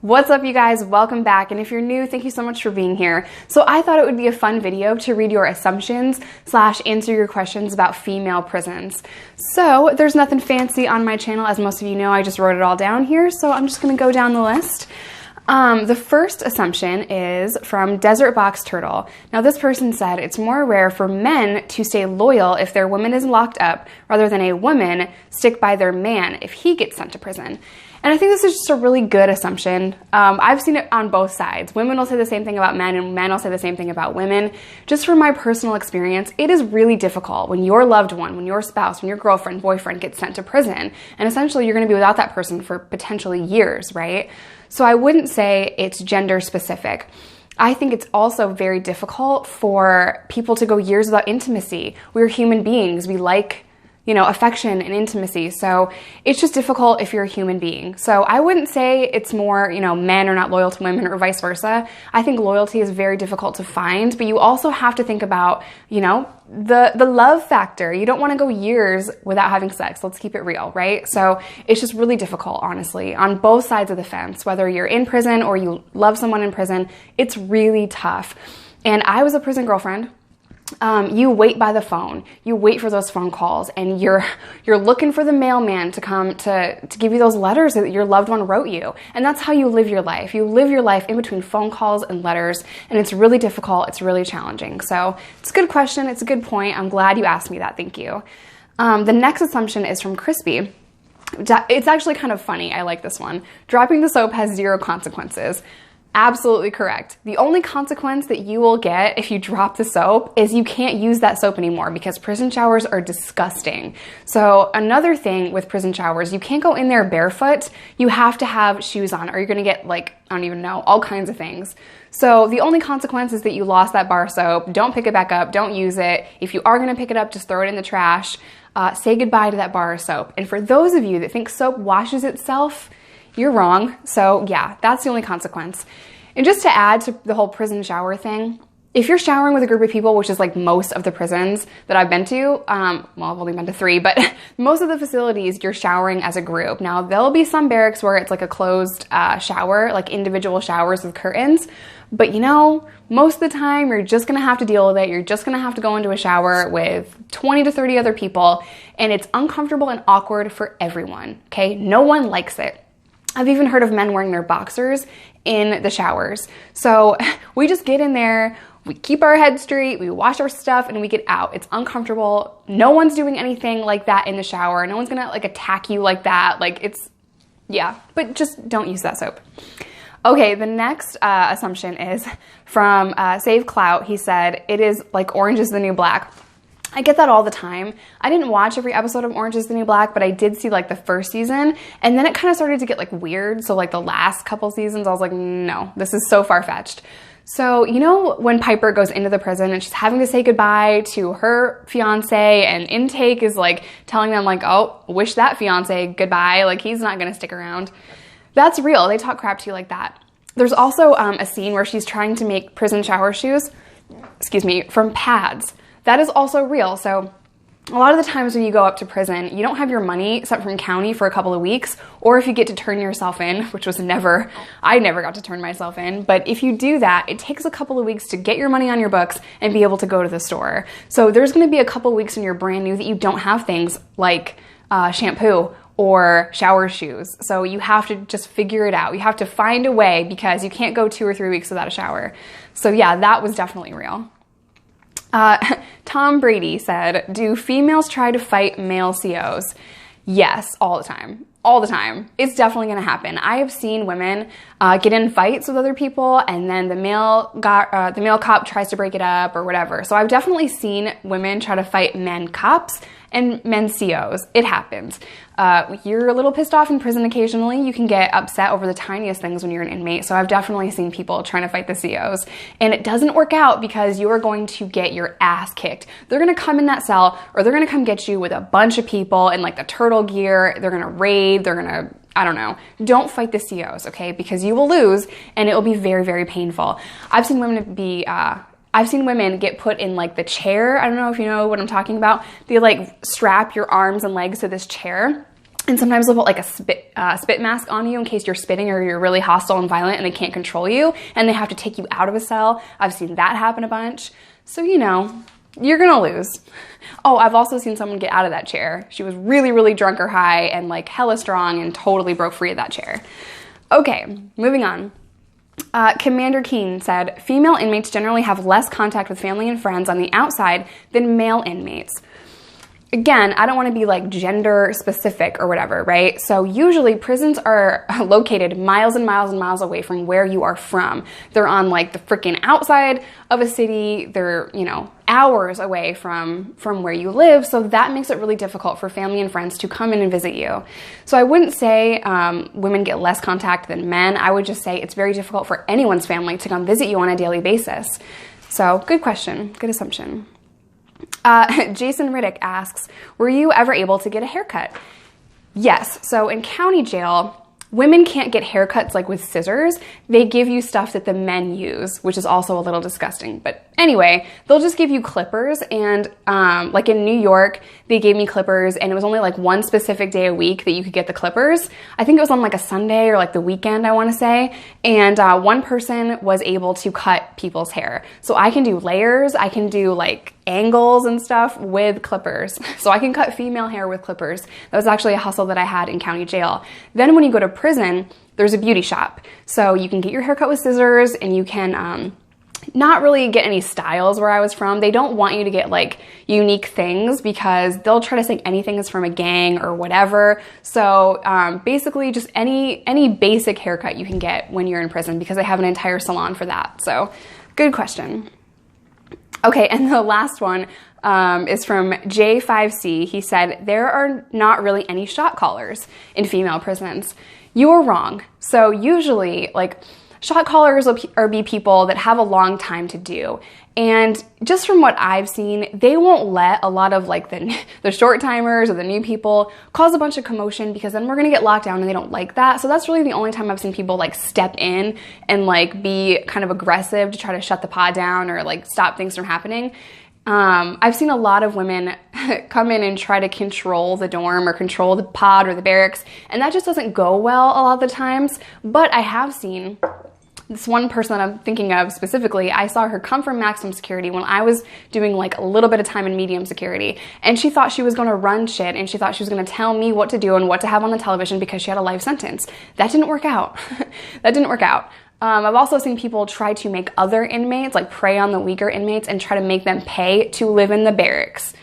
What's up, you guys? Welcome back. And if you're new, thank you so much for being here. So I thought it would be a fun video to read your assumptions / answer your questions about female prisons. So there's nothing fancy on my channel. As most of you know, I just wrote it all down here. So I'm just going to go down the list. The first assumption is from Desert Box Turtle. Now this person said it's more rare for men to stay loyal if their woman is locked up rather than a woman stick by their man if he gets sent to prison. And I think this is just a really good assumption. I've seen it on both sides. Women will say the same thing about men and men will say the same thing about women. Just from my personal experience, it is really difficult when your loved one, when your spouse, when your girlfriend, boyfriend gets sent to prison. And essentially you're gonna be without that person for potentially years, right? So I wouldn't say it's gender specific. I think it's also very difficult for people to go years without intimacy. We're human beings. We like, affection and intimacy. So it's just difficult if you're a human being. So I wouldn't say it's more, men are not loyal to women or vice versa. I think loyalty is very difficult to find, but you also have to think about, the love factor. You don't want to go years without having sex. Let's keep it real, right? So it's just really difficult, honestly, on both sides of the fence, whether you're in prison or you love someone in prison, it's really tough. And I was a prison girlfriend. You wait by the phone, you wait for those phone calls, and you're looking for the mailman to come to give you those letters that your loved one wrote you. And that's how you live your life. You live your life in between phone calls and letters, and it's really difficult. It's really challenging. So it's a good question. It's a good point. I'm glad you asked me that. Thank you. The next assumption is from Crispy. It's actually kind of funny. I like this one. Dropping the soap has 0 consequences. Absolutely correct. The only consequence that you will get if you drop the soap is you can't use that soap anymore because prison showers are disgusting. So another thing with prison showers, you can't go in there barefoot. You have to have shoes on or you're going to get I don't even know, all kinds of things. So the only consequence is that you lost that bar soap. Don't pick it back up. Don't use it. If you are going to pick it up, just throw it in the trash. Say goodbye to that bar of soap. And for those of you that think soap washes itself, you're wrong. So yeah, that's the only consequence. And just to add to the whole prison shower thing, if you're showering with a group of people, which is like most of the prisons that I've been to, well, I've only been to 3, but most of the facilities, you're showering as a group. Now, there'll be some barracks where it's like a closed shower, like individual showers with curtains. But most of the time, you're just gonna have to deal with it. You're just gonna have to go into a shower with 20 to 30 other people, and it's uncomfortable and awkward for everyone, okay? No one likes it. I've even heard of men wearing their boxers in the showers. So we just get in there, we keep our head straight, we wash our stuff, and we get out. It's uncomfortable. No one's doing anything like that in the shower. No one's gonna attack you like that. But just don't use that soap. Okay, the next assumption is from Save Clout. He said, it is like Orange is the New Black. I get that all the time. I didn't watch every episode of Orange is the New Black, but I did see the first season, and then it kind of started to get weird. So the last couple seasons, I was like, no, this is so far-fetched. So, when Piper goes into the prison and she's having to say goodbye to her fiance, and intake is telling them oh, wish that fiance goodbye, he's not gonna stick around. That's real. They talk crap to you like that. There's also a scene where she's trying to make prison shower shoes, from pads. That is also real. So a lot of the times when you go up to prison, you don't have your money sent from county for a couple of weeks, or if you get to turn yourself in, which was I never got to turn myself in. But if you do that, it takes a couple of weeks to get your money on your books and be able to go to the store. So there's gonna be a couple of weeks when you're brand new that you don't have things like shampoo or shower shoes. So you have to just figure it out. You have to find a way because you can't go 2 or 3 weeks without a shower. So yeah, that was definitely real. Tom Brady said, do females try to fight male COs? Yes, all the time. All the time. It's definitely going to happen. I have seen women get in fights with other people, and then the male cop tries to break it up or whatever. So I've definitely seen women try to fight men cops and men COs. It happens. You're a little pissed off in prison occasionally. You can get upset over the tiniest things when you're an inmate. So I've definitely seen people trying to fight the COs. And it doesn't work out because you are going to get your ass kicked. They're going to come in that cell, or they're going to come get you with a bunch of people in the turtle gear. They're going to raid. They're going to, I don't know. Don't fight the COs, okay? Because you will lose, and it will be very, very painful. I've seen women get put in the chair. I don't know if you know what I'm talking about. They strap your arms and legs to this chair, And sometimes they'll put like a spit mask on you in case you're spitting or you're really hostile and violent and they can't control you and they have to take you out of a cell. I've seen that happen a bunch. So, you know, you're gonna lose. Oh, I've also seen someone get out of that chair. She was really, really drunk or high and like hella strong and totally broke free of that chair. Okay, moving on. Commander Keen said, female inmates generally have less contact with family and friends on the outside than male inmates. Again, I don't want to be like gender specific or whatever, right? So usually prisons are located miles and miles and miles away from where you are from. They're on like the freaking outside of a city. They're, you know, hours away from where you live. So that makes it really difficult for family and friends to come in and visit you. So I wouldn't say women get less contact than men. I would just say it's very difficult for anyone's family to come visit you on a daily basis. So good question, good assumption. Jason Riddick asks, were you ever able to get a haircut? Yes. So in county jail, women can't get haircuts like with scissors. They give you stuff that the men use, which is also a little disgusting. But anyway, they'll just give you clippers. And like in New York, they gave me clippers and it was only like one specific day a week that you could get the clippers. I think it was on like a Sunday or like the weekend, I want to say. And one person was able to cut people's hair. So I can do layers. I can do like angles and stuff with clippers. So I can cut female hair with clippers. That was actually a hustle that I had in county jail. Then when you go to prison, there's a beauty shop. So you can get your hair cut with scissors and you can not really get any styles where I was from. They don't want you to get like unique things because they'll try to say anything is from a gang or whatever. So basically just any basic haircut you can get when you're in prison because they have an entire salon for that. So good question. Okay, and the last one is from J5C. He said, there are not really any shot callers in female prisons. You are wrong. So usually, like, shot callers are be people that have a long time to do. And just from what I've seen, they won't let a lot of like the short timers or the new people cause a bunch of commotion because then we're gonna get locked down and they don't like that. So that's really the only time I've seen people like step in and like be kind of aggressive to try to shut the pod down or like stop things from happening. I've seen a lot of women come in and try to control the dorm or control the pod or the barracks, and that just doesn't go well a lot of the times. But I have seen this one person that I'm thinking of specifically, I saw her come from maximum security when I was doing like a little bit of time in medium security. And she thought she was going to run shit and she thought she was going to tell me what to do and what to have on the television because she had a life sentence. That didn't work out. That didn't work out. I've also seen people try to make other inmates, like prey on the weaker inmates and try to make them pay to live in the barracks.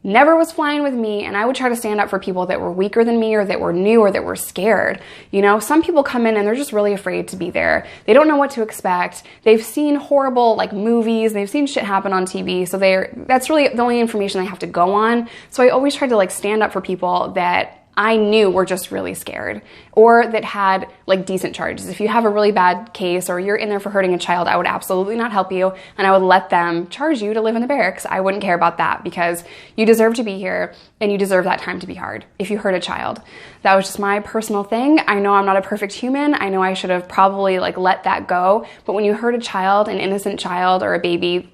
Never was flying with me, and I would try to stand up for people that were weaker than me or that were new or that were scared. You know, some people come in and they're just really afraid to be there. They don't know what to expect. They've seen horrible like movies, they've seen shit happen on TV, so that's really the only information they have to go on. So I always try to like stand up for people that I knew were just really scared or that had like decent charges. If you have a really bad case or you're in there for hurting a child, I would absolutely not help you and I would let them charge you to live in the barracks. I wouldn't care about that because you deserve to be here and you deserve that time to be hard if you hurt a child. That was just my personal thing. I know I'm not a perfect human. I know I should have probably like let that go. But when you hurt a child, an innocent child or a baby,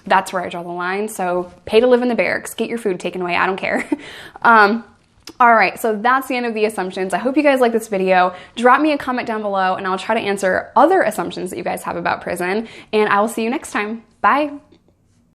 that's where I draw the line. So pay to live in the barracks, get your food taken away. I don't care. All right, so that's the end of the assumptions. I hope you guys like this video. Drop me a comment down below and I'll try to answer other assumptions that you guys have about prison, and I will see you next time. Bye.